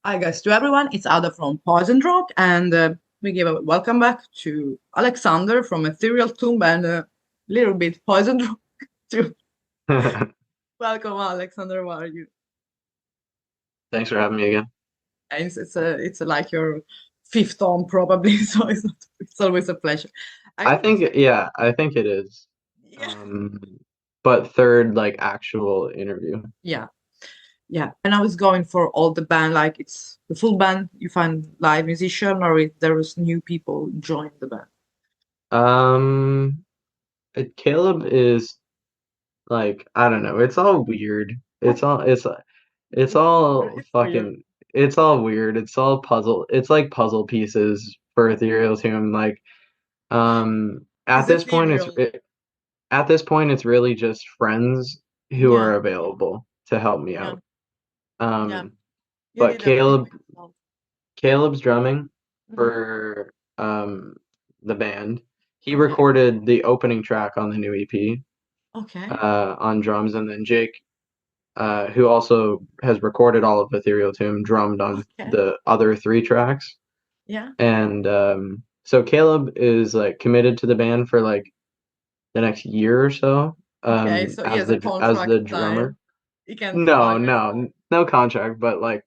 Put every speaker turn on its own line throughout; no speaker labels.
Hi guys, to everyone, it's Ada from Poison Rock, and we give a welcome back to Alexander from Ethereal Tomb and a little bit Poison Rock too. Welcome, Alexander. How are you?
Thanks for having me again.
And it's like your fifth home probably, so it's always a pleasure. I
I
want to
think,
say,
yeah, I think it is.
yeah,
Um, but third, like actual interview.
yeah, yeah. And I was going for all the band, like it's the full band. You find live musician, or if there was new people join the band.
Um, Caleb is like, I don't know. It's all weird. It's all
It's weird.
fucking, it's all weird. It's all puzzle. It's like puzzle pieces for Ethereal Tomb. Like,
It's ethereal.
at this point, it's really just friends who
Yeah,
are available to help me
yeah,
out.
yeah.
Um,
You
but
did everything by yourself.
Caleb's drumming
Mhm.
for the band. He
Okay.
recorded the opening track on the new EP
Okay.
on drums, and then Jake, who also has recorded all of Ethereal Tomb, drummed on
Okay.
the other three tracks.
Yeah.
And so Caleb is like committed to the band for like the next year or so,
Okay. So he has a
as
contract
the drummer.
signed. He can
No,
fly by
no,
himself.
no contract, but like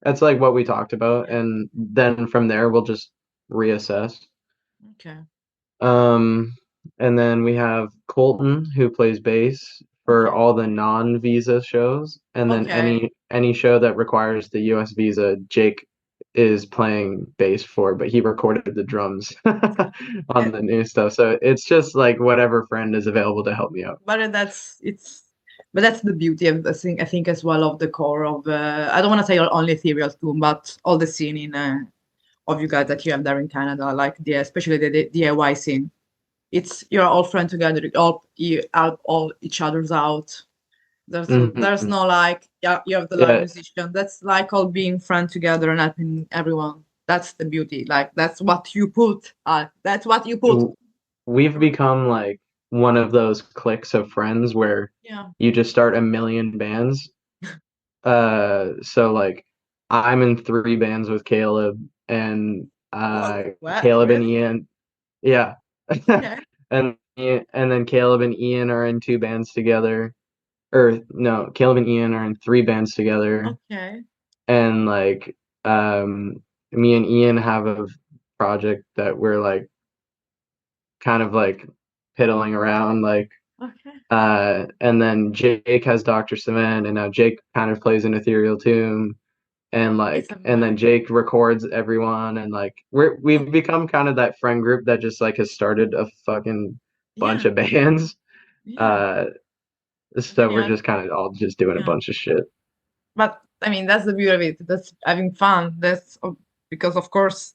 that's like what we talked about,
Yeah.
and then from there we'll just reassess.
Okay.
Um, and then we have Colton who plays bass for
Okay.
all the non-visa shows, and then
Okay.
any show that requires the US visa, Jake is playing bass for, but he recorded the drums on
Yeah.
the new stuff. So it's just like whatever friend is available to help me out.
But that's it's. But that's the beauty of the thing. I think as well of the core of. I don't want to say only Ethereal Tomb, but all the scene in of you guys that you have there in Canada, like the especially the DIY scene. It's you're all friends together. You help all each other's out. There's
Hmm.
no like, yeah, you have the live
Yeah,
musician. That's like all being friends together and helping everyone. That's the beauty. Like that's what you put. That's what you put.
w- we've become like one of those cliques of friends where
Yeah.
you just start a million bands. So like I'm in three bands with Caleb and
Well, what?
Caleb and
Really?
Ian. Yeah.
Okay.
And then Caleb and Ian are in two bands together. Or no, Caleb and Ian are in three bands together.
Okay.
And like me and Ian have a project that we're like kind of like piddling around like
Okay.
and then Jake has Dr. Cement, and now Jake kind of plays an Ethereal Tomb, and
It's
and then
amazing.
Jake records everyone, and like
Oh,
we've become kind of that friend group that just like has started a fucking bunch
yeah.
of bands.
Yeah.
Uh,
And then
so
you
we're
had,
just kind of all just doing a
yeah.
bunch of shit.
But I mean, that's the beauty of it. That's having fun. Because of course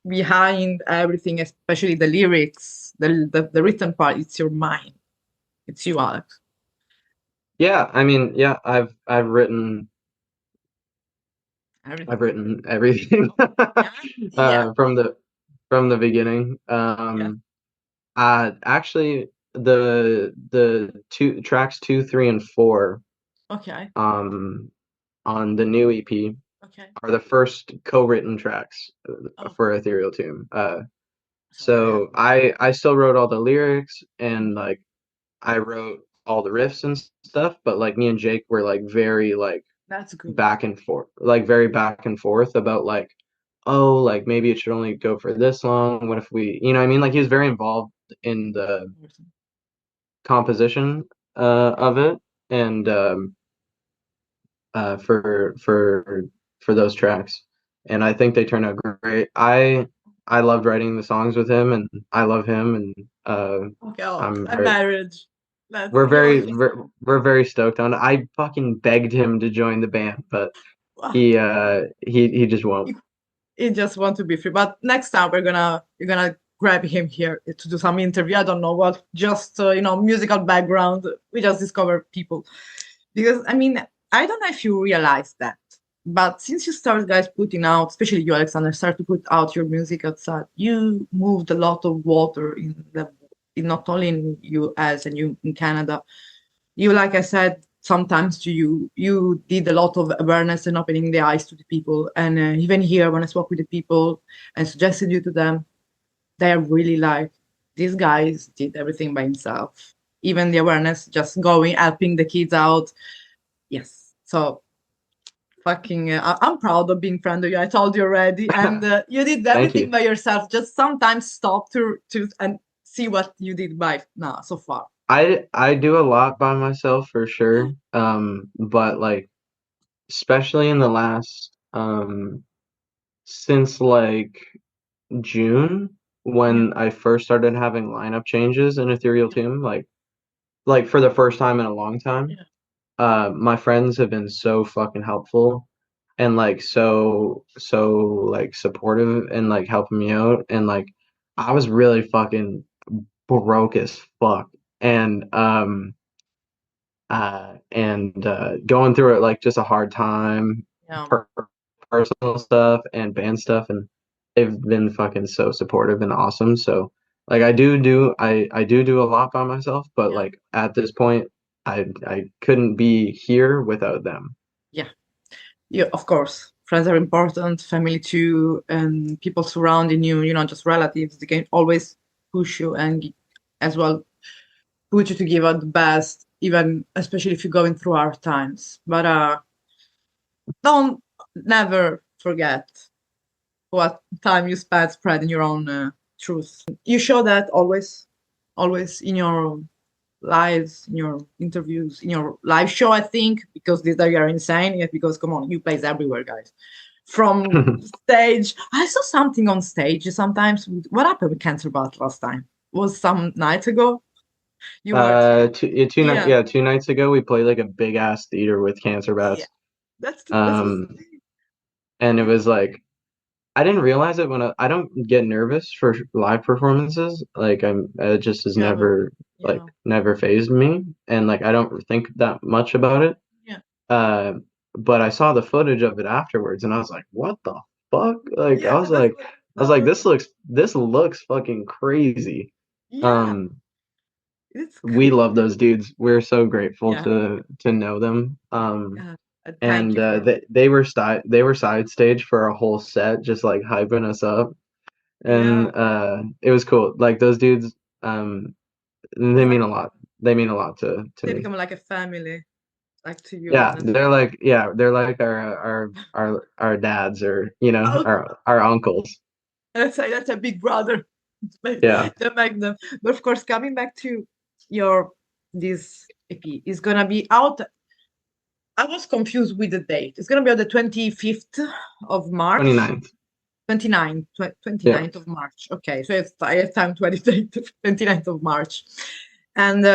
behind everything, especially the lyrics, the written part, it's your mind. It's you, Alex.
Yeah, I mean, yeah, I've
Everything.
written everything
Yeah. Yeah.
from the beginning.
Yeah.
Actually, the two tracks 2, 3, and 4
Okay.
um on the new EP
Okay.
are the first co-written tracks
Oh,
for Ethereal Tomb.
so yeah,
So I still wrote all the lyrics and
okay.
like I wrote all the riffs and stuff, but like me and Jake were like very like
That's good.
back and forth, like very back and forth about like, oh, like maybe it should only go for this long. What if we, you know what I mean? Like he was very involved in the composition
Okay.
of it and
Yeah.
uh, for for for those tracks, and I think they turned out great. I loved writing the songs with him, and I love him, and
Okay. Oh,
I'm
a
very
marriage. That's you're always
we're very stoked on it. I fucking begged him to join the band, but
wow.
he just won't.
He just want to be free. But next time you're gonna grab him here to do some interview. I don't know what, just musical background. We just discover people because I mean I don't know if you realize that, but since you started guys putting out, especially you Alexander, start to put out your music outside, you moved a lot of water in not only in US and you in Canada. You like I said. sometimes to you. You did a lot of awareness and opening the eyes to the people. And even here, when I spoke with the people and suggested you to them, they're really like, these guys did everything by himself. Even the awareness, just going, helping the kids out. Yes. So fucking, I'm proud of being friend of you. I told you already. And you did
Thank
everything
you.
by yourself. Just sometimes stop to and see what you did by now so far.
I do a lot by myself for sure. But like especially in the last since like June
Yeah.
when I first started having lineup changes in Ethereal Tomb, like for the first time in a long time.
Yeah.
My friends have been so fucking helpful and like so like supportive and like helping me out and like I was really fucking broke as fuck and going through it like just a hard time
Yeah.
per personal stuff and band stuff and they've been fucking so supportive and awesome so like I do a lot by myself but
Yeah.
like at this point I couldn't be here without them.
Yeah. Yeah, of course. Friends are important, family too, and people surrounding you, just relatives. They can always push you and as well push you to give out the best, even especially if you're going through hard times. But don't never forget what time you spent spreading your own truth. You show that always in your lives, in your interviews, in your live show, I think, because these days are insane. Yes, because come on, you plays everywhere, guys. From stage, I saw something on stage sometimes. What happened with Cancer Bat last time? Was some nights ago? You were, yeah,
2 nights ago we played like a big ass theater with cancer
yeah.
bats.
That's
Um, and it was like I didn't realize it when I don't get nervous for live performances. Like it just has
you have a,
never like
yeah,
never phased me, and like I don't think that much about it.
yeah,
Uh, but I saw the footage of it afterwards, and I was like, "What the fuck?" Like
yeah. That's what
I was like,
no,
this looks fucking crazy."
yeah.
Um,
It's
we
crazy.
love those dudes. We're so grateful
Yeah,
to know them.
yeah. Thank
And
you for
they were side stage for a whole set, just like hyping us up,
yeah.
and it was cool. Like those dudes, they
It's
mean
like
a lot. They mean a lot to
they
me.
become like a family, like to you,
Yeah,
honestly.
they're like our dads or
Oh,
our uncles.
that's a big brother.
Yeah,
The Magnum. But of course, coming back to your this EP is gonna be out. I was confused with the date. It's gonna be on the 25th of March.
29th.
29th,
Yeah.
29th of March. Okay, so I have time to edit it, 29th of March. And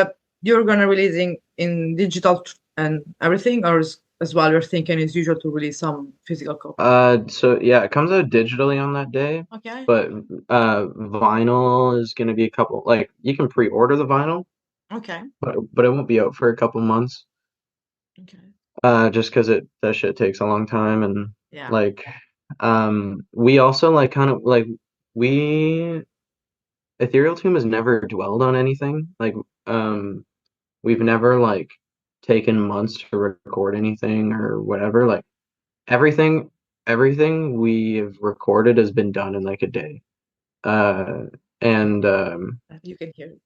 you're gonna releasing in digital and everything, or as well you're thinking it's usual to release some physical copy.
So yeah, it comes out digitally on that day,
Okay.
but vinyl is gonna be a couple. Like you can pre-order the vinyl,
Okay.
but it won't be out for a couple months.
Okay.
Just because that shit takes a long time and
Yeah.
like, we also like kind of like we Ethereal Tomb has never dwelled on anything. Like, we've never like taken months to record anything or whatever. Like everything, everything we have recorded has been done in like a day. Uh, and
You can hear it.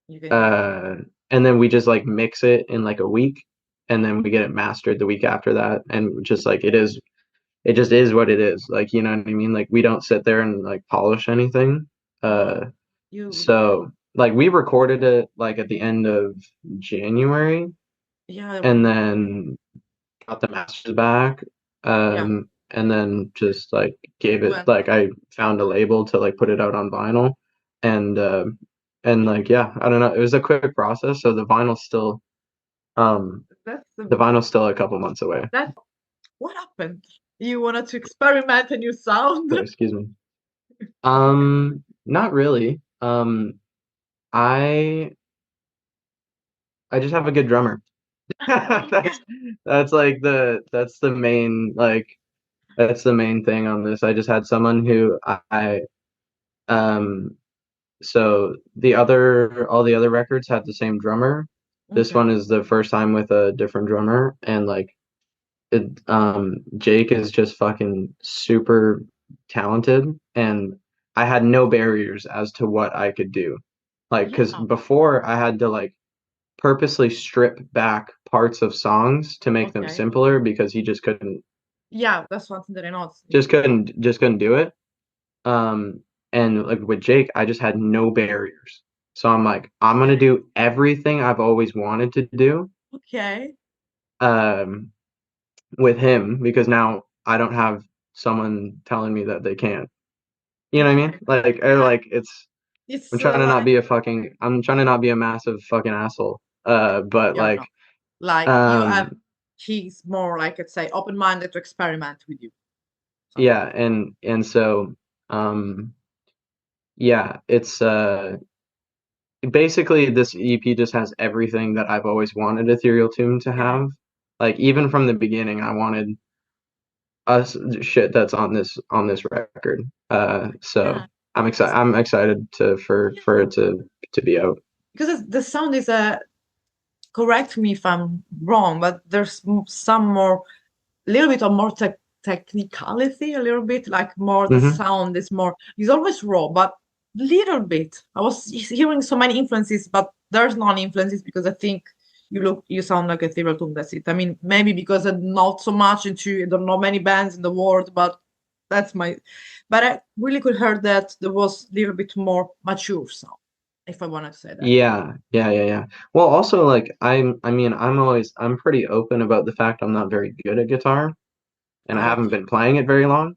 You can hear it.
uh, and then we just like mix it in like a week, and then we get it mastered the week after that, and just like it just is what it is. Like, you know what I mean? Like we don't sit there and like polish anything.
No,
Uh,
you
so like we recorded it like at the end of January
yeah,
and then got the masters back.
yeah.
And then just like gave it
Well,
like I found a label to like put it out on vinyl and like yeah, I don't know. It was a quick process, so um
that's
the vinyl's still a couple months away.
that's what happened. You wanted to experiment a new sound.
Sorry, excuse me. Not really. I I just have a good drummer.
Okay.
That's like that's the main thing on this. I just had someone who um so all the other records had the same drummer. This
Okay.
one is the first time with a different drummer, and like Jake is just fucking super talented, and I had no barriers as to what I could do. Like, because
Yeah.
before I had to like purposely strip back parts of songs to make them
Okay.
simpler because he just couldn't
Yeah, that's one thing that I noticed.
just couldn't do it. Um, and like with Jake, I just had no barriers. So I'm like, I'm gonna
Okay.
do everything I've always wanted to do.
Okay.
Um, with him because now I don't have someone telling me that they can't. You know what I
Okay.
mean? Like, or
Yeah.
like it's
It's
I'm trying to not
like
be a fucking I'm trying to not be a massive fucking asshole. But
yeah, no.
like,
Like you have
um,
he's more like let's say open-minded to experiment with you. Something
yeah,
like
and so, um, yeah, it's basically this EP just has everything that I've always wanted Ethereal Tomb to
that. Okay.
have. Like even from the beginning, I wanted us shit that's on this record. So
Yeah.
I'm excited.
It's,
I'm excited for
yeah.
it to be out.
Because the sound is correct me if I'm wrong, but there's some more a little bit of more technicality, a little bit like more the
Hmm.
sound is more it's always raw, but little bit. I was hearing so many influences, but there's non influences because I think you sound like a Ethereal Tomb. That's it. I mean, maybe because I'm not so much into I don't know many bands in the world, but that's my. But I really could hear that there was a little bit more mature sound, if I wanted to say that.
Yeah. Well, also like I mean, I'm pretty open about the fact I'm not very good at guitar, and I haven't
Okay.
been playing it very long.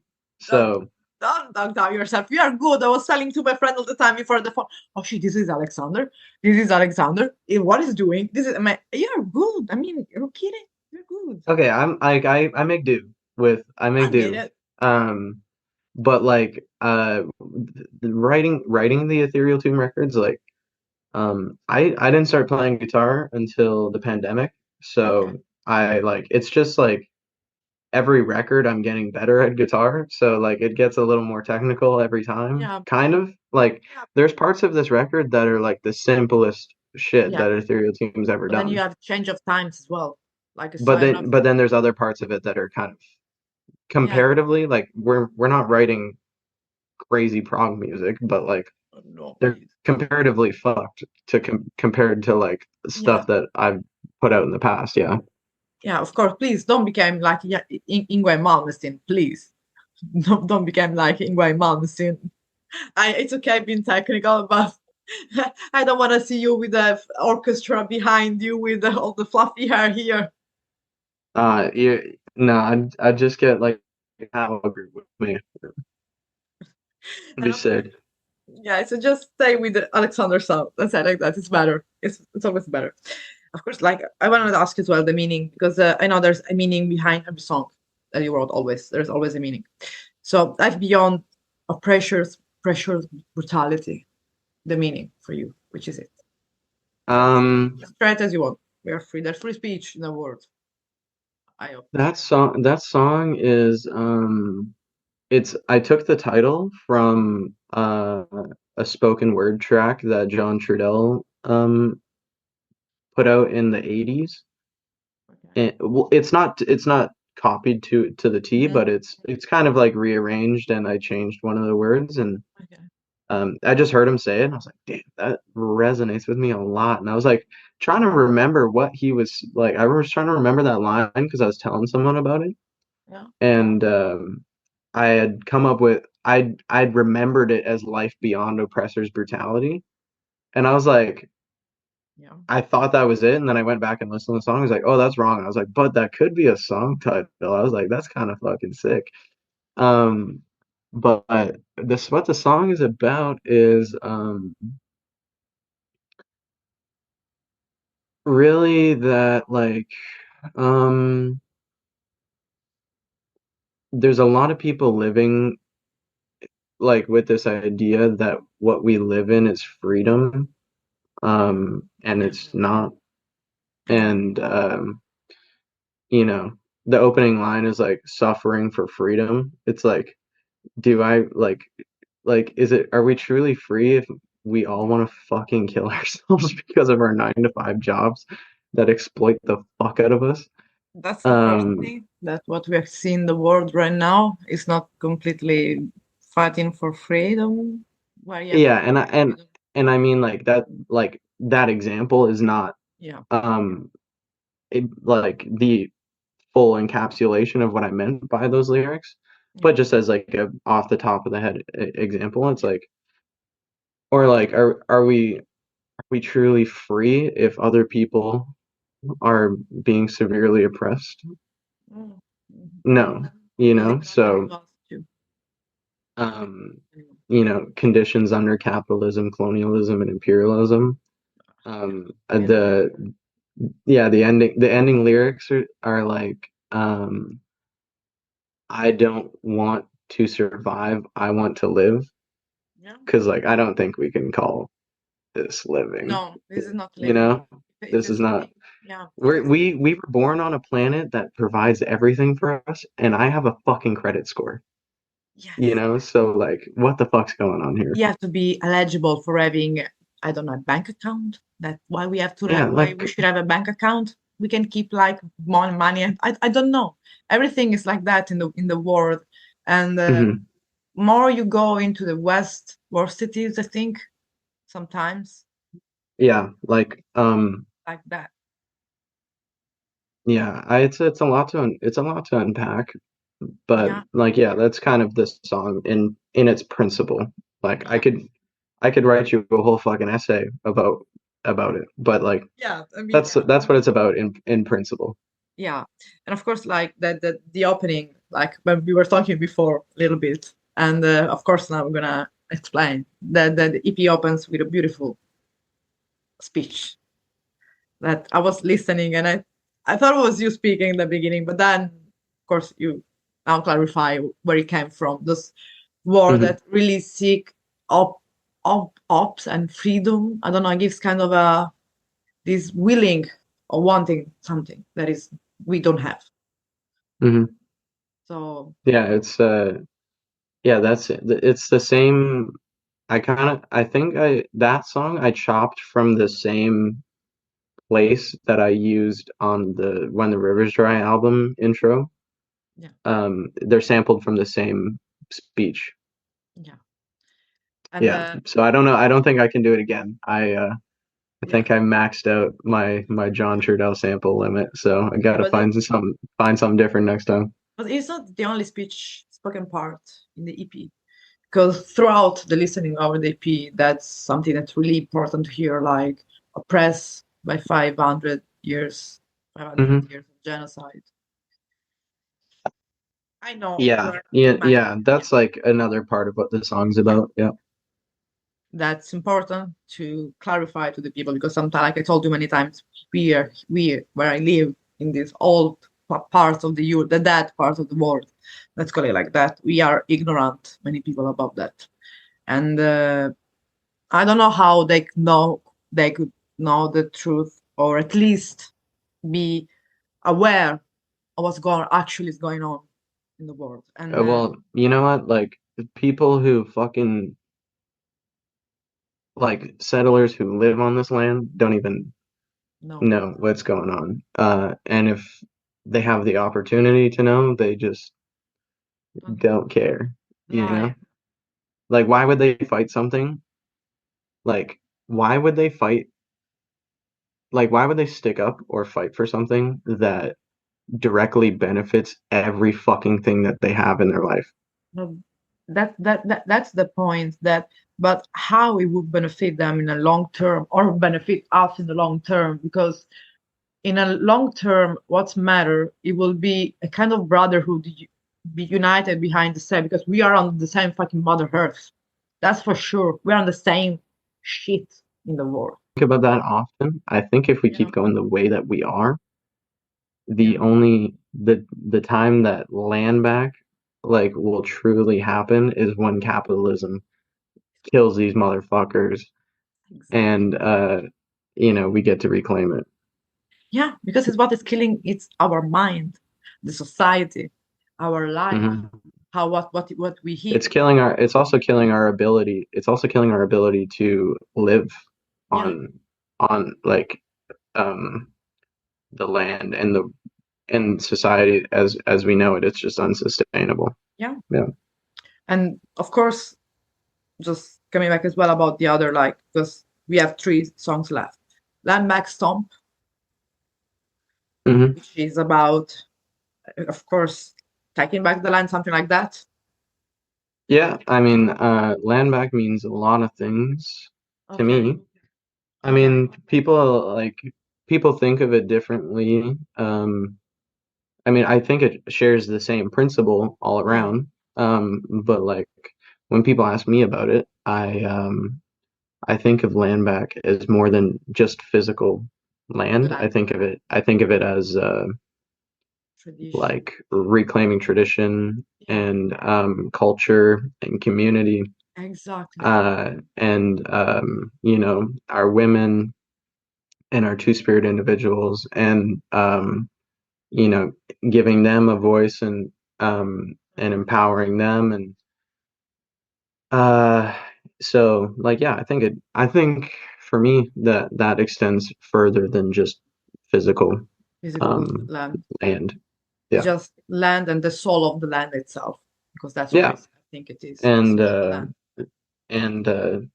Don't
So
don't doubt yourself. You are good. I was telling to my friend all the time before the phone. Oh shit, this is Alexander. This is Alexander. What is doing? This is my you're good. I mean, you're kidding. You're good.
okay, I make do I
I
make
get
do.
it.
Um, but like writing the Ethereal Tomb records like I didn't start playing guitar until the pandemic,
Okay.
so I like it's just like every record I'm getting better at guitar, so like it gets a little more technical every time.
Yeah.
Kind of like
Yeah.
there's parts of this record that are like the simplest shit
Yeah.
that Ethereal Team's ever
But then you
done.
have change of times as well. Like a
But
sign of
then there's other parts of it that are kind of
yeah.
comparatively like we're not writing crazy prog music, but like
Oh, no,
they're
please.
comparatively fucked to compared to like
Yeah.
stuff that I've put out in the past. Yeah.
Yeah, of course. Please don't become like yeah, Ingwe Malmsteen, please. Don't become like Ingwe Malmsteen. It's okay being technical, but I don't want to see you with the orchestra behind you with all the fluffy hair here.
You no, I just get like have a group with me. It'd
And
be
of course,
sick.
yeah, so just stay with the Alexander sound. That's it, like that. It's better. It's always better. Of course, like I wanted to ask as well the meaning because I know there's a meaning behind every song that you wrote. Always, there's always a meaning. So like beyond of pressure, brutality, the meaning for you, which is it? Just
Um,
straight as you want. We are free. There's free speech in the world. I hope.
that song is it's I took the title from a spoken word track that John Trudell put out in the 80s.
Okay.
And well, it's not copied to the T,
Hmm.
but it's kind of like rearranged and I changed one of the words and
Okay.
I just heard him say it and I was like, damn, that resonates with me a lot. And I was like trying to remember what he was like. I was trying to remember that line because I was telling someone about it.
Yeah.
And I had come up with I'd remembered it as life beyond oppressor's brutality. And I was like,
Yeah.
I thought that was it, and then I went back and listened to the song. I was like, oh, that's wrong. I was like, but that could be a song title. I was like, that's kind of fucking sick. Um, but this what the song is about is really that like um there's a lot of people living like with this idea that what we live in is freedom, and
Yeah.
it's not.
Okay.
And you know, the opening line is like suffering for freedom. It's like, do I like is it are we truly free if we all want to fucking kill ourselves because of our 9 to 5 jobs that exploit the fuck out of us.
That's the first thing, that what we are seeing in the world right now is not completely fighting for freedom. Where you have
Yeah,
freedom.
and I mean like that example is not
Yeah.
like the full encapsulation of what I meant by those lyrics,
Yeah.
but just as like a off the top of the head example, it's
Yeah.
like, or like, are we truly free if other people are being severely oppressed?
Mm.
No,
Who's it gonna
so
save us to?
um, conditions under capitalism, colonialism, and imperialism.
Yeah.
The yeah, the ending lyrics are like, I don't want to survive, I want to live.
Yeah.
Because like I don't think we can call this living.
No, this is not
You
living.
know,
If
this is
it's
not.
living, yeah, it is.
We were born on a planet that provides everything for us, and I have a fucking credit score.
Yes.
So like, what the fuck's going on here?
You have to be eligible for having, I don't know, a bank account. That's why we have to
Yeah,
why we
like,
should have a bank account. We can keep like money, and I don't know. Everything is like that in the world, and
mhm.
more you go into the west, more cities, I think sometimes
Yeah, like,
like that.
yeah, it's a lot to unpack, but
Yeah,
like, yeah, that's kind of this song in its principle. Like, I
yeah,
could I could write you a whole fucking essay about it, but like,
yeah. I mean,
that's what it's about in principle.
yeah, and of course, like that, the opening, like when we were talking before a little bit, and of course now I'm gonna explain that the EP opens with a beautiful speech that I was listening, and I thought it was you speaking in the beginning, but then of course you now clarify where it came from. This war
Hmm.
that really seek ops and freedom. I don't know, it gives kind of a this willing or wanting something that is we don't have.
Hmm.
So
Yeah, yeah, that's it. It's the same. I think that song I chopped from the same place that I used on the When the Rivers Dry album intro.
yeah,
They're sampled from the same speech.
yeah, and
Yeah. So I don't know. I don't think I can do it again. I
yeah,
think I maxed out my John Trudell sample limit, so I
yeah,
gotta find something different next time.
but it's not the only speech spoken part in the EP. Because throughout the listening of the EP, that's something that's really important to hear, like oppressed by 500
Hmm.
years of genocide. I know
Yeah,
we're
yeah,
too much.
yeah.
Yeah,
That's like another part of what the song's
yeah.
about. Yeah.
That's important to clarify to the people because sometimes, like I told you many times, we where I live in these old parts of the dead part of the world, let's call it like that. We are ignorant, many people about that, and I don't know how they could know the truth or at least be aware of what's going actually is going on in the world. And
Well, you know what? Like, people who fucking, like, settlers who live on this land don't even
no,
know what's going on. And if they have the opportunity to know, they just
don't care.
don't care, you
No,
know? Like, why would they fight something? Like, why would they fight? Like, why would they stick up or fight for something that directly benefits every fucking thing that they have in their life?
no, that's the point. That but how it would benefit them in a long term or benefit us in the long term because in a long term, what's matter, it will be a kind of brotherhood, be united behind the same because we are on the same fucking Mother Earth. That's for sure. We're on the same shit in the world.
Think about that often. I think if we
Yeah,
keep going the way that we are,
yeah,
the time that Landback like will truly happen is when capitalism kills these motherfuckers
exactly.
and we get to reclaim it.
Yeah, because it's what is killing. It's our mind, the society, our life.
Hmm.
how what we hear.
It's also killing our ability. It's also killing our ability to live
Yeah,
on like um the land and the and society as we know it. It's just unsustainable.
yeah.
Yeah.
And of course, just coming back as well about the other, like, because we have 3 songs left. Landback Stomp,
Hmm.
which is about, of course, taking back the land, something like that.
Yeah, I mean, Landback means a lot of things to
Okay.
me. I
Okay.
mean, people think of it differently. I mean, I think it shares the same principle all
Yeah.
around. But like when people ask me about it, I think of Landback as more than just physical land.
Land
I think of it as
tradition.
like reclaiming tradition
Yeah.
and culture and community.
Exactly.
And you know, our women and our two-spirit individuals, and you know, giving them a voice and empowering them, and uh, so like yeah, I think for me that extends further than just physical
Physical
um
land.
land.
It's
Yeah,
just land and the soul of the land itself, because that's what
yeah,
I think it is, the
and
soul of the land.
and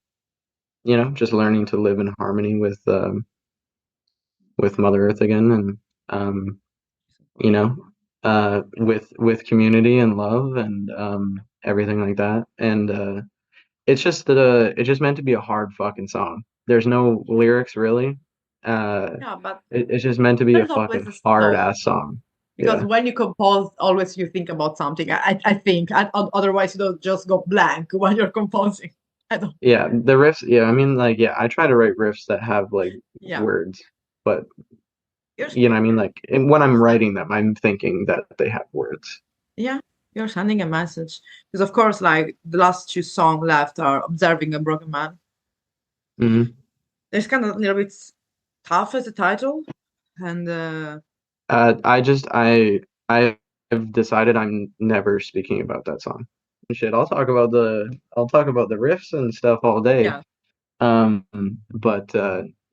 you know, just learning to live in harmony with Mother Earth again, and you know, with community and love and everything like that. And it's just meant to be a hard fucking song. There's no
Yeah.
lyrics really.
Yeah, but
It's just meant to be a
there's always
fucking
a
hard
soul.
ass song.
Because
Yeah.
when you compose, always you think about something. I think. Otherwise, you don't just go blank when you're composing. I don't.
Yeah, the riffs, yeah, I mean like yeah, I try to write riffs that have like
Yeah.
words, but
You're,
you know, I mean like and when I'm writing them, I'm thinking that they have words.
yeah, you're sending a message. Because of course, like the last 2 songs left are "Observing a Broken Man."
Hmm.
It's kind of a little bit tough as a title, and
I have decided I'm never speaking about that song. Shit, I'll talk about the riffs and stuff all day.
yeah,
Um, but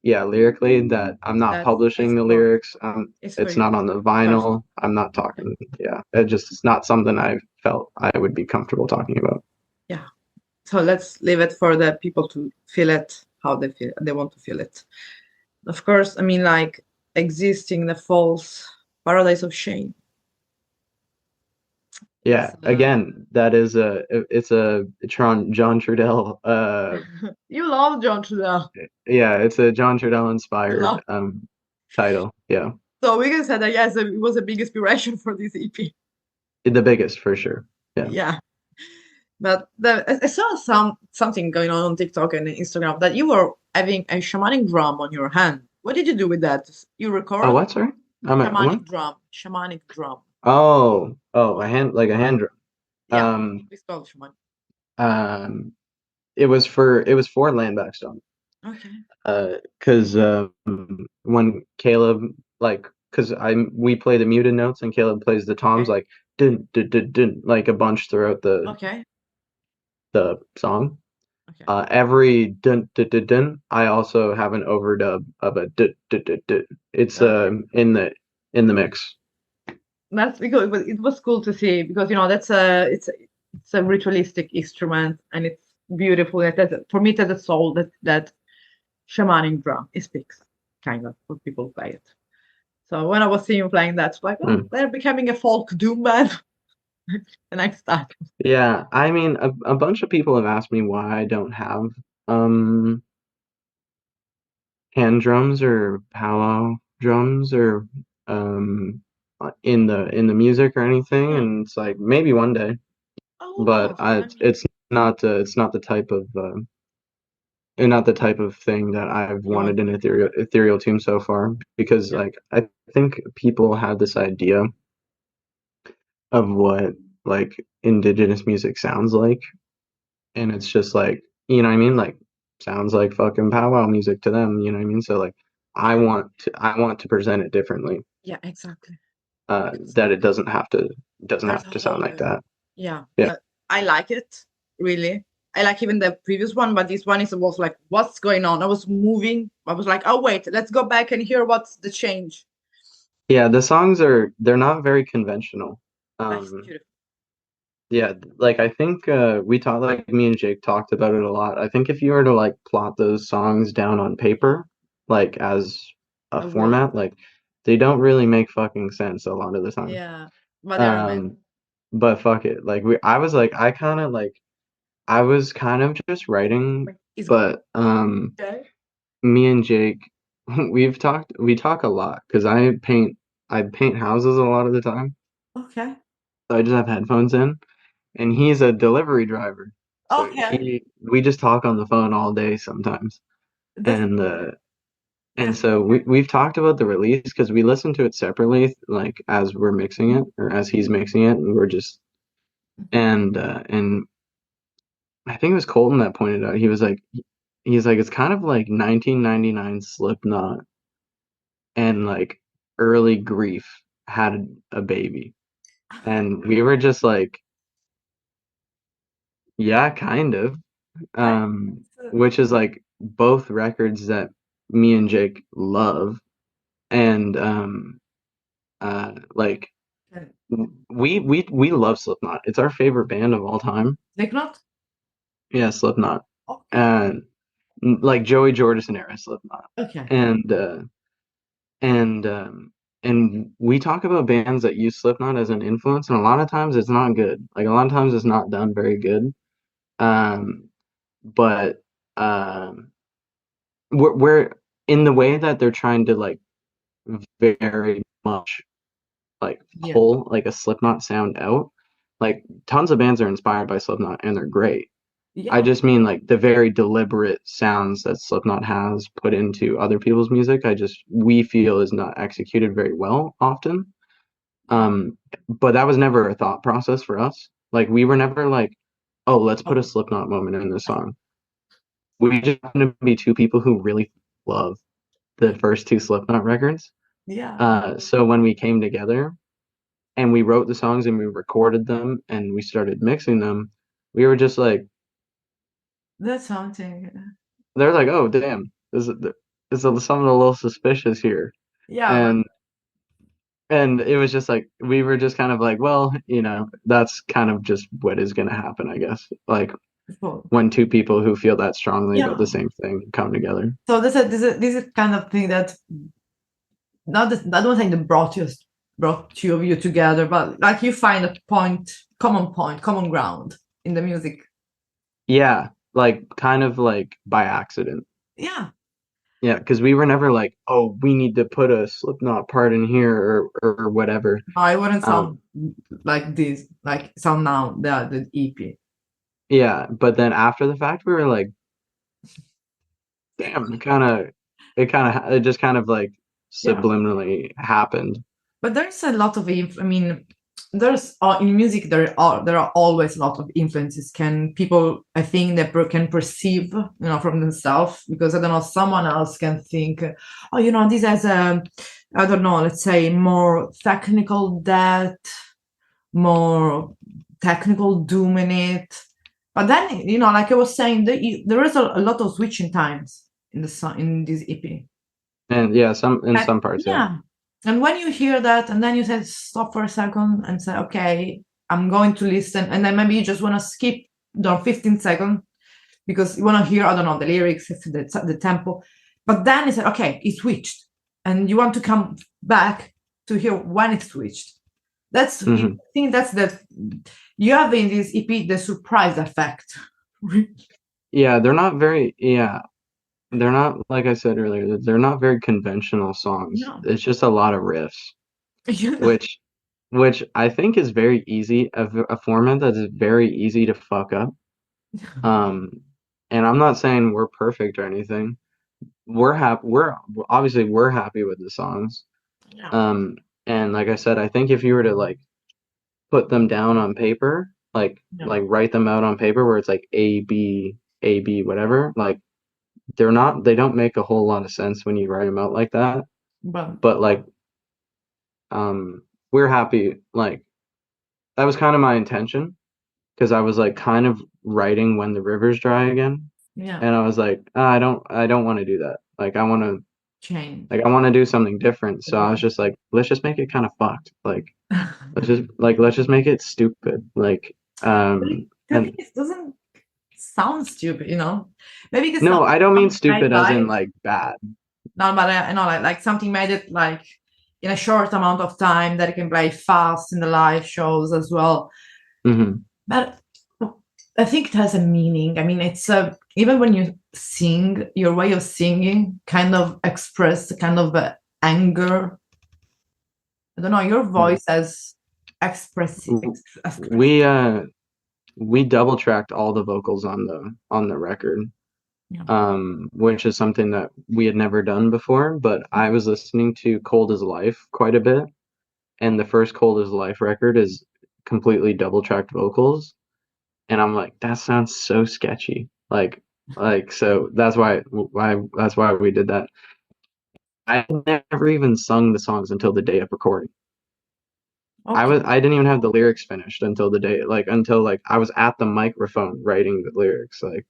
yeah, lyrically that I'm not
that's
publishing the
for
lyrics.
it's for
It's
you
not on the
personal.
vinyl. I'm not
Okay.
talking. Yeah, it just it's not something I felt I would be comfortable talking about.
Yeah. So let's leave it for the people to feel it how they want to feel it. Of course, I mean, like, existing the false paradise of shame. It's
Yeah, again, that is it's a John Trudell
you love John Trudell.
yeah, it's a John Trudell
You
inspired
love.
title. Yeah.
So we can say that yes, it was a big inspiration for this EP.
The biggest for sure. Yeah.
Yeah, but I saw something going on TikTok and Instagram that you were having a shamanic drum on your hand. What did you do with that? You
Oh,
record
what, sorry? What?
shamanic drum.
A hand like a hand drum.
Yeah,
Um,
it's called shamanic.
um, it was for Landback Stone.
Okay.
'Cause when Caleb like, cause we play the muted notes and Caleb plays the toms
Okay.
like dun dun dun dun like a bunch throughout
Okay.
the song.
Okay.
Every dun dun dun dun, I also have an overdub of a dun dun dun dun. It's
Okay.
in the mix.
That's because it was cool to see, because that's it's a ritualistic instrument, and it's beautiful. For me, it has a soul that shamanic drum it speaks, kind of, for people who play it. So when I was seeing you playing that, it's like, oh,
Mm.
they're becoming a folk doom band the next time.
Yeah, I mean, a bunch of people have asked me why I don't have um hand drums or powwow drums or um in the music or anything,
Yeah.
and it's like maybe one day,
Oh, who
but
knows? I mean,
it's not the type of not the type of thing that I've
you want
wanted
to
in
do.
Ethereal Tomb so far, because
Yeah.
like I think people have this idea of what like indigenous music sounds like, and it's just like, you know what I mean, like sounds like fucking powwow music to them, you know what I mean? So like
Yeah.
I want to present it differently,
Yeah. Exactly. Because
that it doesn't have
there's a
to sound
whole
like that.
Yeah,
Yeah.
I like it really. I like even the previous one, but this one is was like, what's going on? I was moving. I was like, oh wait, let's go back and hear what's the change.
Yeah, the songs they're not very conventional.
That's
Um,
beautiful.
yeah, like I think we talked like me and Jake talked about it a lot. I think if you were to like plot those songs down on paper, like as a
I will.
format, like they don't really make fucking sense a lot of the time.
Yeah, but they're amazing.
Um, but fuck it. Like I was like I was kind of just writing,
It's
but
okay.
me and Jake we talk a lot because I paint houses a lot of the time.
Okay.
So I just have headphones in, and he's a delivery driver. So
Okay.
we just talk on the phone all day sometimes.
That's
And
yeah.
so we've talked about the release because we listen to it separately, like as we're mixing it or as he's mixing it, and we're just and I think it was Colton that pointed out. He's like it's kind of like 1999 Slipknot and like early Grief had a baby. And we were just like, yeah, kind of.
That's
Which is like both records that me and Jake love. And like we love Slipknot. It's our favorite band of all time.
Slipknot?
Yeah, Slipknot.
Okay.
And like Joey Jordison era Slipknot.
Okay.
And and we talk about bands that use Slipknot as an influence, and a lot of times it's not good. Like a lot of times it's not done very good. Um, but we're in the way that they're trying to like very much like
Yeah.
pull like a Slipknot sound out. Like tons of bands are inspired by Slipknot and they're great. I
Yeah.
just mean like the very deliberate sounds that Slipknot has put into other people's music. We feel is not executed very well often.
Yeah.
But that was never a thought process for us. Like we were never like, oh, let's put a
Oh,
Slipknot moment in this song. We just happen to be two people who really love the first two Slipknot records.
yeah.
So when we came together and we wrote the songs and we recorded them and we started mixing them, we were just like,
That's something.
they're like, oh, damn, is something a little suspicious here.
Yeah, but
And it was just like we were just kind of like, well, that's kind of just what is going to happen, I guess. Like
cool.
when two people who feel that strongly about
Yeah.
the same thing come together.
So this is kind of thing that not that I don't think that brought two of you together, but like you find a point, common ground in the music.
Yeah, like kind of like by accident.
Yeah.
Yeah, because we were never like, oh, we need to put a Slipknot part in here or whatever.
I wouldn't
Um,
sound like this, like sound now the EP.
yeah, but then after the fact, we were like, damn, it just kind of like
Yeah.
subliminally happened.
But there's a lot of I mean, there's in music there are always a lot of influences. Can people I think that can perceive from themselves because I don't know someone else can think, oh this has a I don't know let's say more technical depth, more technical doom in it. But then like I was saying, there is a lot of switching times in this EP.
And yeah, some parts, yeah.
Yeah. And when you hear that, and then you say, stop for a second and say, okay, I'm going to listen. And then maybe you just want to skip the 15 seconds because you want to hear, I don't know, the lyrics, the tempo. But then you said, okay, it switched. And you want to come back to hear when it switched. That's, I think that's you have in this EP the surprise effect.
Yeah, they're not, like I said earlier, they're not very conventional songs.
No.
It's just a lot of riffs, which I think is very easy, a format that is very easy to fuck up. And I'm not saying we're perfect or anything. We're happy with the songs.
Yeah.
And like I said, I think if you were to like put them down on paper, like write them out on paper where it's like A B whatever, like they don't make a whole lot of sense when you write them out like that. But like we're happy, like that was kind of my intention. because I was like kind of writing when the river's dry again,
Yeah.
and I was like, I don't want to do that. Like
Change.
I want to do something different. So I was just like, let's just make it kind of fucked. Like let's just make it stupid. Like
The thing
and
is, doesn't sound stupid, you know? Maybe it's
no,
not
I don't mean
something made
stupid as in
live.
like bad.
No, but I know like something made it like in a short amount of time that it can play fast in the live shows as well.
Hmm.
But I think it has a meaning. I mean, it's even when you sing, your way of singing kind of express kind of anger. I don't know. Your voice has expressive.
We we double tracked all the vocals on the record,
Yeah.
which is something that we had never done before. But I was listening to Cold as Life quite a bit, and the first Cold as Life record is completely double tracked vocals, and I'm like, that sounds so sketchy. So that's why we did that. I never even sung the songs until the day of recording.
Okay.
I didn't even have the lyrics finished until the day until like I was at the microphone writing the lyrics. Like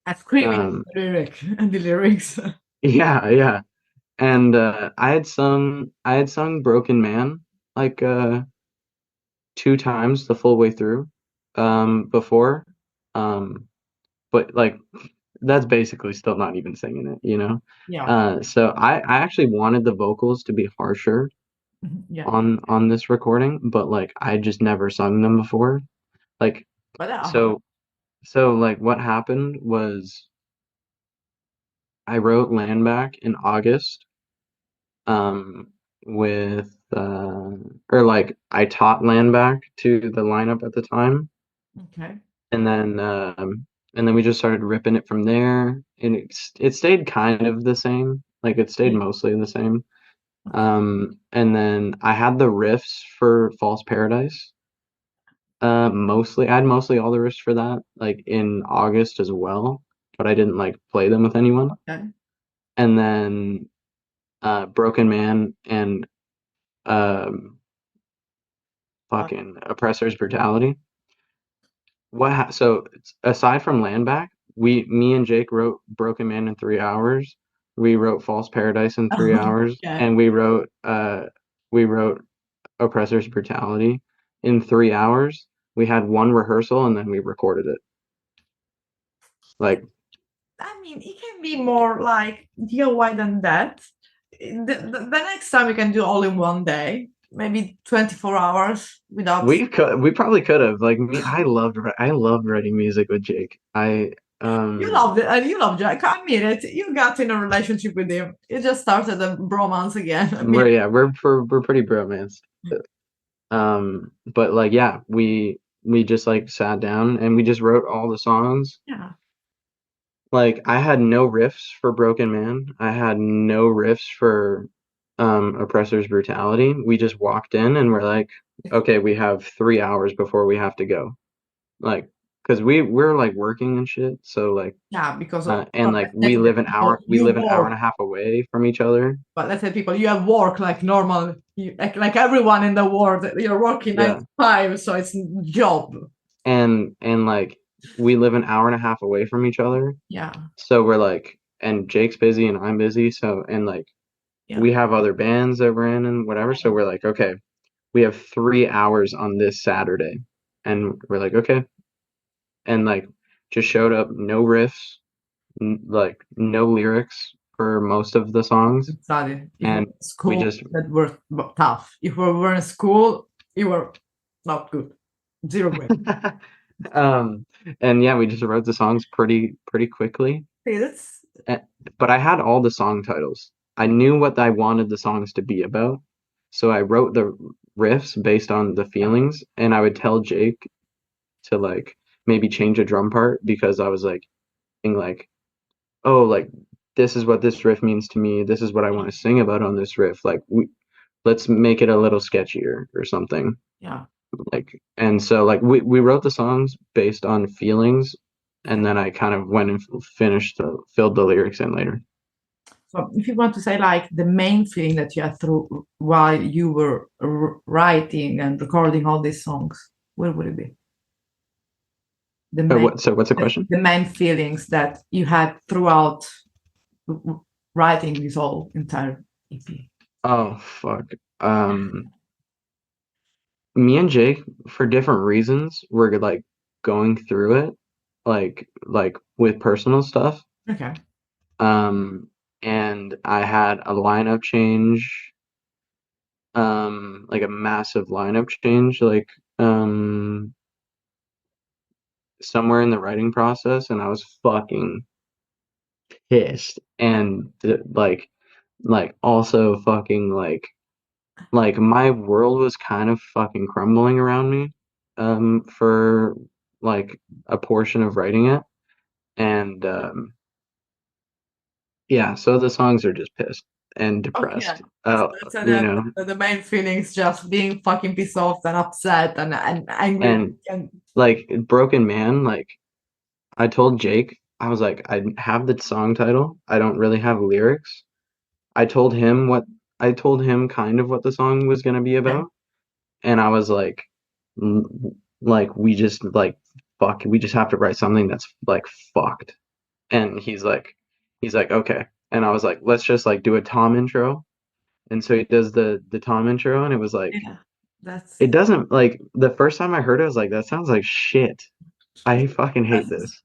I'm screaming
um
the lyric and the lyrics.
yeah. And I had sung Broken Man like 2 times the full way through before. Um but like that's basically still not even singing it, you know?
Yeah.
So I actually wanted the vocals to be harsher
Yeah.
on this recording, but like I just never sung them before. Like
But
so so like what happened was I wrote Landback in August um with or like I taught Landback to the lineup at the time,
okay.
and then we just started ripping it from there, and it stayed kind of the same. Like it stayed mostly the same. And then I had the riffs for False Paradise. I had mostly all the riffs for that, like in August as well, but I didn't like play them with anyone.
Okay.
And then Broken Man and um fucking Oppressor's Brutality. So aside from Landback, me and Jake wrote Broken Man in 3 hours. We wrote False Paradise in 3 hours,
Okay.
and we wrote Oppressor's Brutality in 3 hours. We had one rehearsal and then we recorded it. Like
I mean, it can be more like DIY than that. The next time we can do all in one day, maybe 24 hours without.
we probably could have. Like me, I loved writing music with Jake.
You loved it, and you love Jack. I mean it. You got in a relationship with him. You just started a bromance again. I mean,
we're pretty bromance. But like yeah, we just like sat down and we just wrote all the songs.
yeah.
Like I had no riffs for Broken Man. I had no riffs for Oppressor's Brutality. We just walked in and we're like, okay, we have 3 hours before we have to go. Like, because we're like working and shit. So like
Yeah, because
and like we
you
live an hour
work,
and a half away from each other.
but let's say people, you have work like normal, like everyone in the world. You're working nine
Yeah.
to five, so it's job.
And like we live an hour and a half away from each other.
Yeah,
So we're like, and Jake's busy and I'm busy. So, and like,
yeah.
we have other bands that we're in and whatever. So we're like, okay, we have 3 hours on this Saturday. And we're like, okay. And like, just showed up, no riffs, like, no lyrics for most of the songs.
Study. If
And
you were in
we
school,
just,
that were tough. If you were in school, you were not good. Zero grade.
um, and yeah, we just wrote the songs pretty quickly.
Hey, that's
But I had all the song titles. I knew what I wanted the songs to be about. So I wrote the riffs based on the feelings, and I would tell Jake to like maybe change a drum part because I was like being like, oh, like this is what this riff means to me. This is what I want to sing about on this riff. Like let's make it a little sketchier or something.
yeah.
Like and so like we wrote the songs based on feelings, and then I kind of went and filled the lyrics in later.
So if you want to say like the main feeling that you had through while you were writing and recording all these songs, where would it be? the main,
So what's the question?
the main feelings that you had throughout writing this whole entire EP?
Oh fuck. Me and Jake, for different reasons, were like going through it, like with personal stuff.
Okay.
And I had a lineup change, like a massive lineup change, like somewhere in the writing process, and I was fucking pissed. And like also fucking like my world was kind of fucking crumbling around me, for like a portion of writing it. And yeah, so the songs are just pissed and
Okay.
depressed.
So
You know,
the main feelings just being fucking pissed off and upset and angry
and
and
like Broken Man, like I told Jake, I was like, I have the song title. I don't really have lyrics. I told him what I told him kind of what the song was gonna be
okay.
about, and I was like, "L- like we just like fuck, we just have to write something that's like fucked." And he's like, okay. And I was like, let's just like do a Tom intro. And so he does the Tom intro, and it was like,
Yeah. That's
it doesn't like the first time I heard it, I was like, that sounds like shit. I fucking hate
that's
this.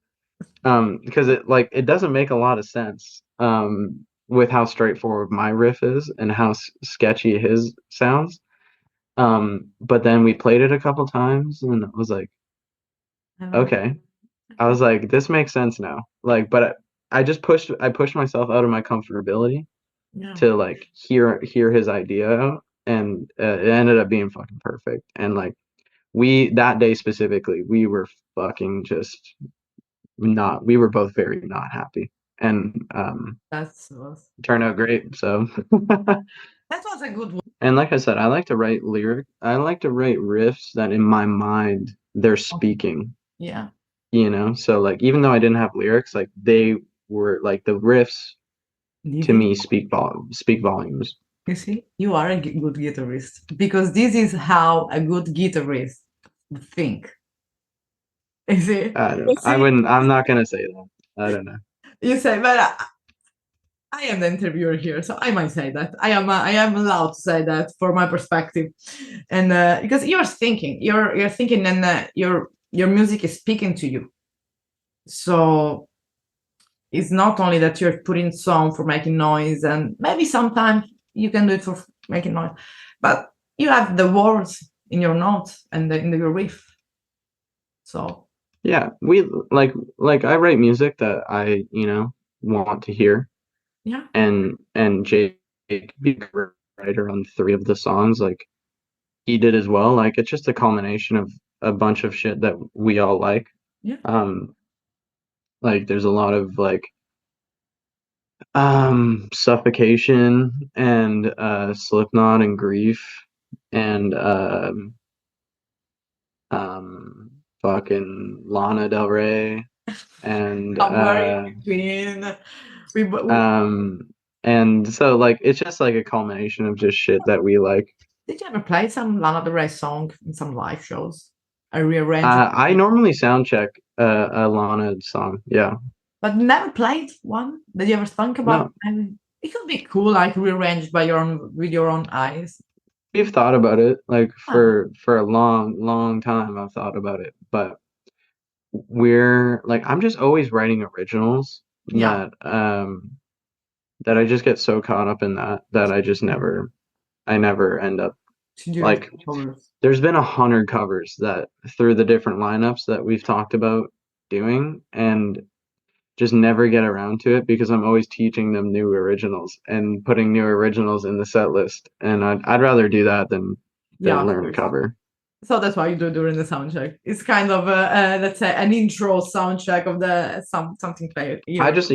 Because it like it doesn't make a lot of sense. With how straightforward my riff is and how sketchy his sounds. But then we played it a couple times, and I was like, okay. I
okay.
was like, this makes sense now. Like, but I pushed myself out of my comfortability
Yeah.
to like hear his idea out, and it ended up being fucking perfect. And like we that day specifically, we were fucking just not. We were both very not happy, and
That's was
turned out great. So,
that was a good one.
and like I said, I like to write lyric. I like to write riffs that in my mind they're speaking.
Yeah.
You know, so like even though I didn't have lyrics, like they were like the riffs to
Living.
me speak volumes.
You see, you are a good guitarist because this is how a good guitarist would think. You see, you
I
see,
wouldn't. I'm not gonna say that. I don't know.
you say, but I am the interviewer here, so I might say that. I am allowed to say that for my perspective, and because you're thinking, and your music is speaking to you. So it's not only that you're putting song for making noise, and maybe sometimes you can do it for making noise, but you have the words in your notes and in your riff. So
Yeah, we like I write music that I want to hear,
yeah,
and Jake be a writer on three of the songs. Like he did as well. Like it's just a culmination of a bunch of shit that we all like.
yeah.
Um, like there's a lot of like suffocation and Slipknot and grief and um fucking Lana Del Rey and
Somewhere in between. We
um and so like it's just like a culmination of just shit that we like.
did you ever play some Lana Del Rey song in some live shows? I rearranged,
I normally sound check a Lana song. Yeah.
but never played one. Did you ever think about?
No,
I mean, it could be cool, like rearranged by your own with your own eyes.
we've thought about it like
Ah,
for a long time. I've thought about it, but we're like I'm just always writing originals
yeah,
that I just get so caught up in that I just I never end up
doing
like
covers.
there's been 100 covers that through the different lineups that we've talked about doing, and just never get around to it because I'm always teaching them new originals and putting new originals in the set list, and I'd rather do that
Yeah,
than
of
learn a
course.
cover.
So that's why you do during the sound check. It's kind of let's say an intro sound check of the something played.
I just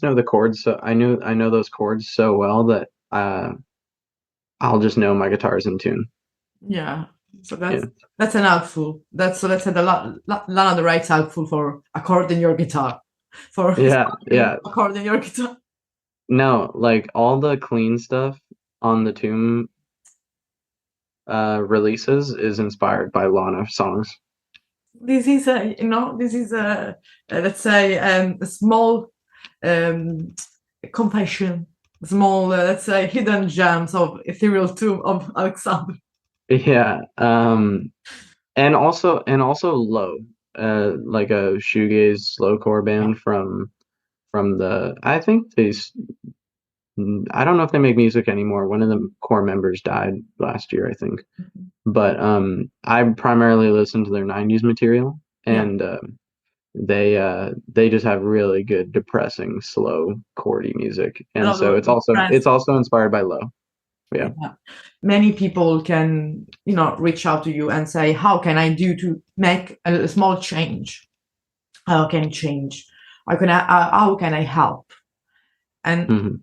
know the chords, so I know those chords so well that I'll just know my guitar's in tune.
Yeah. So
Yeah.
that's an helpful. That's so let's say the Lana Del Rey's helpful for according your guitar. For
Yeah.
according your guitar.
No, like all the clean stuff on the Tomb releases is inspired by Lana songs.
this is a this is a let's say a small um, confession, small let's say hidden gems of Ethereal Tomb of Alexander.
Yeah. And also low, like a shoegaze slowcore band from the I think I don't know if they make music anymore. One of the core members died last year, I think. But I primarily listen to their 90s material,
Yeah,
and they just have really good depressing slow chordy music.
a
And
lot
so
of
it's
friends.
also inspired by low. Yeah.
Yeah. Many people can reach out to you and say, how can I do to make a small change? How can I change? How can I help? And
Hmm.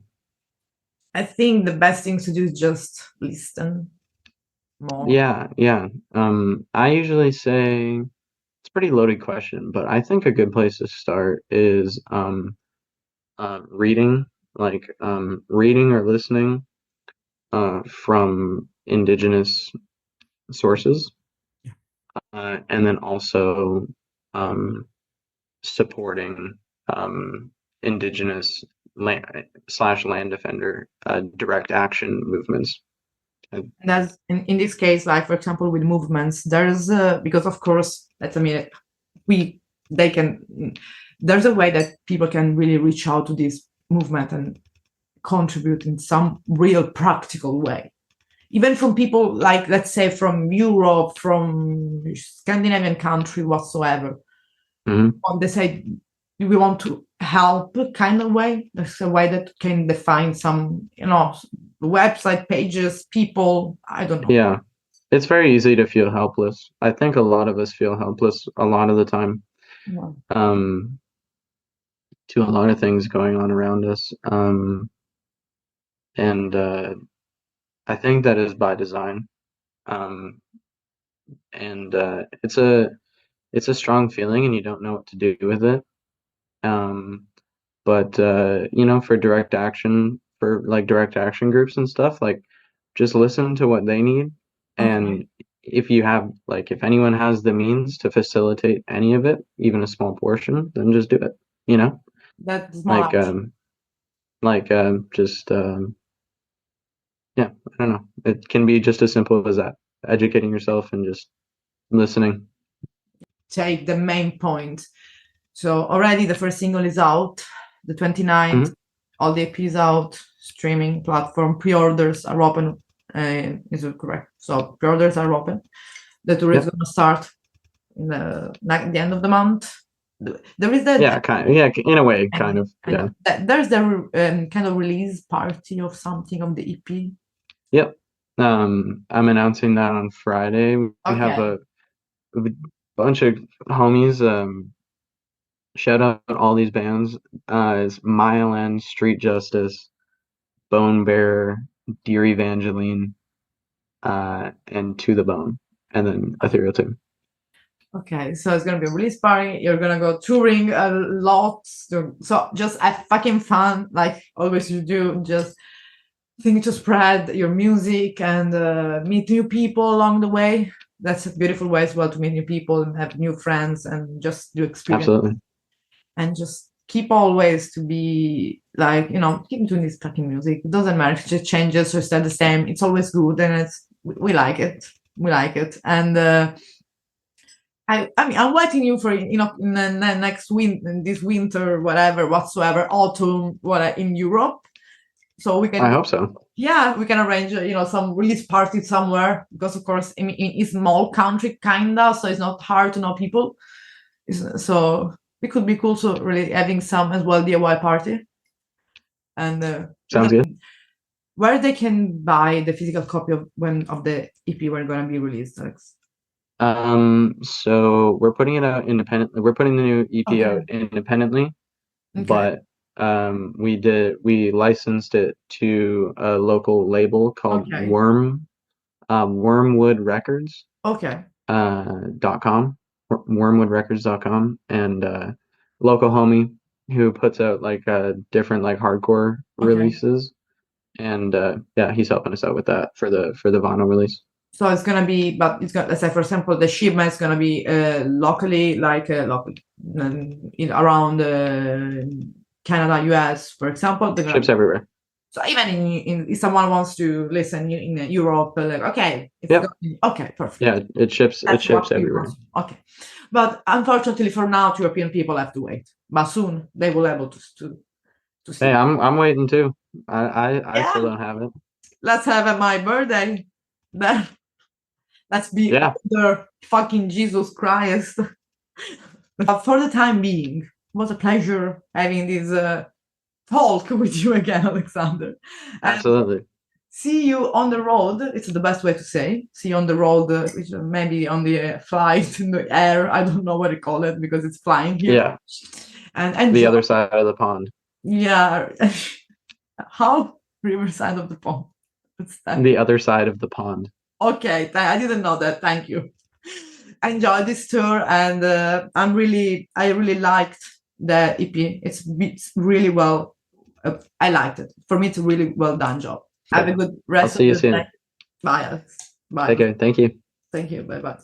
I think the best thing to do is just listen more.
Yeah. I usually say it's a pretty loaded question, but I think a good place to start is reading, like reading or listening from indigenous sources, and then also um, supporting indigenous land slash land defender direct action movements. And,
And as in this case, like for example, with movements, there's because of course, that's I mean, we they can there's a way that people can really reach out to this movement and contribute in some real practical way. Even from people like, let's say, from Europe, from Scandinavian country whatsoever,
mhm.
they say we want to help kind of way. There's a way that can define some, website pages, people. I don't know.
Yeah, it's very easy to feel helpless. I think a lot of us feel helpless a lot of the time,
Yeah.
um, to a lot of things going on around us. And I think that is by design. Um, and it's a strong feeling, and you don't know what to do with it. Um, but for direct action groups and stuff, like just listen to what they need,
Okay,
and if anyone has the means to facilitate any of it, even a small portion, then just do it. You know,
that small
like
action.
just yeah, I don't know. It can be just as simple as that, educating yourself and just listening.
Take the main point. So already the first single is out, the 29th.
Hmm.
All the EP is out, streaming platform. Pre-orders are open. Is it correct? So pre-orders are open. The tour is
Yeah,
going to start in the end of the month. There is the
yeah, kind of, yeah, in a way, kind of,
and
yeah.
there's the kind of release party of something of the EP.
Yep. I'm announcing that on Friday. We have
Okay,
a bunch of homies. Shout out all these bands. Is Mile End, Street Justice, Bone Bearer, Dear Evangeline, and To the Bone, and then Ethereal Tomb.
okay. So it's gonna be a release party. You're gonna go touring a lot. So just have fucking fun, like always you do. Just think to spread your music and meet new people along the way. That's a beautiful way as well to meet new people and have new friends and just do experience
Absolutely.
and just keep always to be like, keep doing this fucking music. It doesn't matter if it changes or stay the same. It's always good and we like it. We like it. And I mean, I'm waiting you for, in the next this winter, whatever, whatsoever, autumn, what in Europe. So we
I
can
hope so.
yeah, we can arrange, some release party somewhere because, of course, I mean, it's a small country, kinda, so it's not hard to know people. So it could be cool to really having some as well DIY party and
Sounds good.
where they can buy the physical copy of the EP when going to be released, Alex.
So we're putting it out independently. We're putting the new EP
Okay,
out independently,
okay,
but we licensed it to a local label called
okay,
Wormwood Records
okay,
.com, wormwoodrecords.com, and local homie who puts out like different like hardcore
okay.
releases, and yeah, he's helping us out with that for the vinyl release.
So it's gonna be, but it's gonna, let's say for example, the shipment is gonna be locally, like around Canada, US, for example.
Ships everywhere.
So even in if someone wants to listen in Europe, like okay, it's okay, perfect.
Yeah, it ships everywhere.
Okay, but unfortunately for now, European people have to wait. But soon they will be able to see.
Hey, I'm waiting too. I still don't have it.
Let's have my birthday then. Let's be under fucking Jesus Christ. But for the time being, it was a pleasure having this talk with you again, Alexander.
Absolutely.
See you on the road. It's the best way to say. See you on the road, which maybe on the flight in the air. I don't know what to call it because it's flying here.
Yeah.
And
the other side of the pond.
Yeah. How? Riverside of the pond.
The other side of the pond.
Okay, I didn't know that. Thank you. I enjoyed this tour, and I really liked the EP. It's really well. I liked it. For me, it's a really well done job. Have a good rest.
I'll see you soon.
Day. Bye, Alex. Bye.
Take care. Thank you.
Thank you. Bye bye.